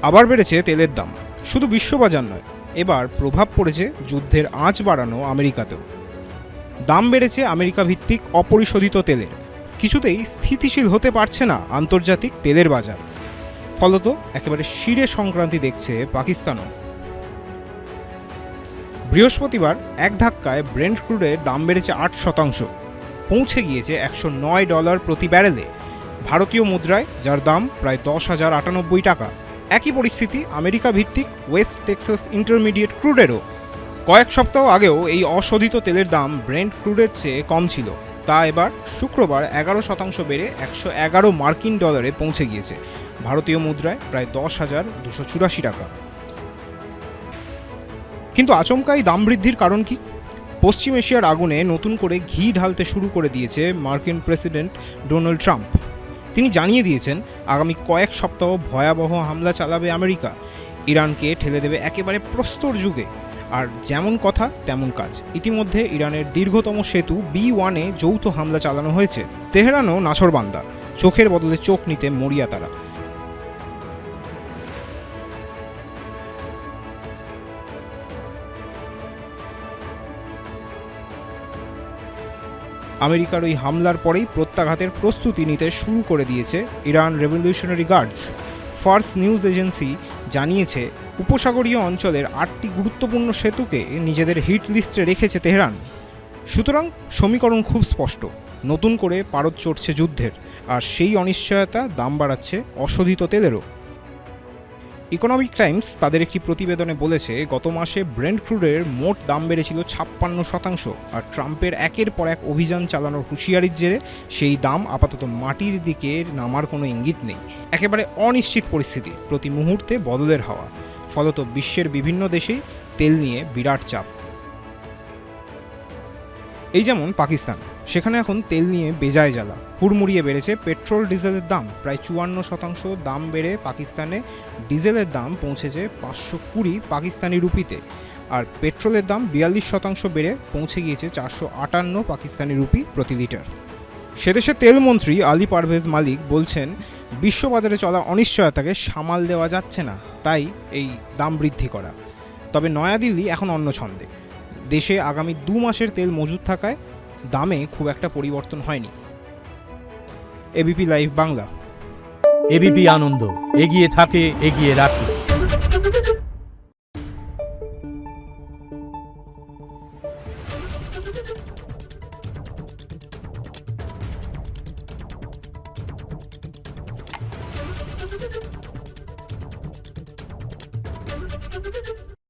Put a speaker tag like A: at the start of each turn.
A: আবার বেড়েছে তেলের দাম। শুধু বিশ্ববাজার নয়, এবার প্রভাব পড়েছে যুদ্ধের আঁচ বাড়ানো আমেরিকাতেও। দাম বেড়েছে আমেরিকা ভিত্তিক অপরিশোধিত তেলের। কিছুতেই স্থিতিশীল হতে পারছে না আন্তর্জাতিক তেলের বাজার। ফলত একেবারে শিরে সংক্রান্তি দেখছে পাকিস্তানও। বৃহস্পতিবার এক ধাক্কায় ব্রেন্ট ক্রুডের দাম বেড়েছে 8%, পৌঁছে গিয়েছে $109 প্রতি ব্যারেলে ভারতীয় মুদ্রায়, যার দাম প্রায় 10,098 টাকা। একই পরিস্থিতি আমেরিকা ভিত্তিক ওয়েস্ট টেক্সাস ইন্টারমিডিয়েট ক্রুডেরও। কয়েক সপ্তাহ আগেও এই অশোধিত তেলের দাম ব্রেন্ট ক্রুডের চেয়ে কম ছিল। তা এবার শুক্রবার 11% বেড়ে $111 পৌঁছে গিয়েছে ভারতীয় মুদ্রায়, প্রায় 10,284 টাকা। কিন্তু আচমকা এই দাম বৃদ্ধির কারণ কি? পশ্চিম এশিয়ার আগুনে নতুন করে ঘি ঢালতে শুরু করে দিয়েছে মার্কিন প্রেসিডেন্ট ডোনাল্ড ট্রাম্প। তিনি জানিয়ে দিয়েছেন আগামী কয়েক সপ্তাহ ভয়াবহ হামলা চালাবে আমেরিকা, ইরানকে ঠেলে দেবে একেবারে প্রস্তর যুগে। আর যেমন কথা তেমন কাজ। ইতিমধ্যে ইরানের দীর্ঘতম সেতু B1-এ যৌথ হামলা চালানো হয়েছে। তেহরানও নাছোড়বান্দা, চোখের বদলে চোখ নিতে মরিয়া তারা। আমেরিকার ওই হামলার পরেই প্রত্যাঘাতের প্রস্তুতি নিতে শুরু করে দিয়েছে Iran Revolutionary Guards. Fars News Agency জানিয়েছে উপসাগরীয় অঞ্চলের 8টি গুরুত্বপূর্ণ সেতুকে নিজেদের হিট লিস্টে রেখেছে তেহরান। সুতরাং সমীকরণ খুব স্পষ্ট, নতুন করে পারদ চড়ছে যুদ্ধের, আর সেই অনিশ্চয়তা দাম বাড়াচ্ছে অশোধিত তেলেরও। ইকোনমিক টাইমস তাদের একটি প্রতিবেদনে বলেছে, গত মাসে ব্রেন্ট ক্রুডের মোট দাম বেড়েছিল 56%, আর ট্রাম্পের একের পর এক অভিযান চালানোর হুঁশিয়ারির জেরে সেই দাম আপাতত মাটির দিকে নামার কোনো ইঙ্গিত নেই। একেবারে অনিশ্চিত পরিস্থিতি, প্রতি মুহূর্তে বদলের হাওয়া। ফলত বিশ্বের বিভিন্ন দেশেই তেল নিয়ে বিরাট চাপ। এই যেমন পাকিস্তান, সেখানে এখন তেল নিয়ে বেজায় জ্বালা। হুড়মুড়িয়ে বেড়েছে পেট্রোল ডিজেলের দাম, প্রায় 54% দাম বেড়ে পাকিস্তানে ডিজেলের দাম পৌঁছেছে 520 পাকিস্তানি রুপিতে, আর পেট্রোলের দাম 42% বেড়ে পৌঁছে গিয়েছে 458 পাকিস্তানি রুপি প্রতি লিটার। সেদেশের তেলমন্ত্রী আলী পারভেজ মালিক বলছেন, বিশ্ববাজারে চলা অনিশ্চয়তাকে সামাল দেওয়া যাচ্ছে না, তাই এই দাম বৃদ্ধি করা। তবে নয়াদিল্লি এখন অন্য ছন্দে। দেশে আগামী 2 মাসের তেল মজুদ থাকায় দামে খুব একটা পরিবর্তন হয়নি। ABP live Bangla.
B: এবিপি আনন্দ, এগিয়ে থাকে, এগিয়ে রাখে।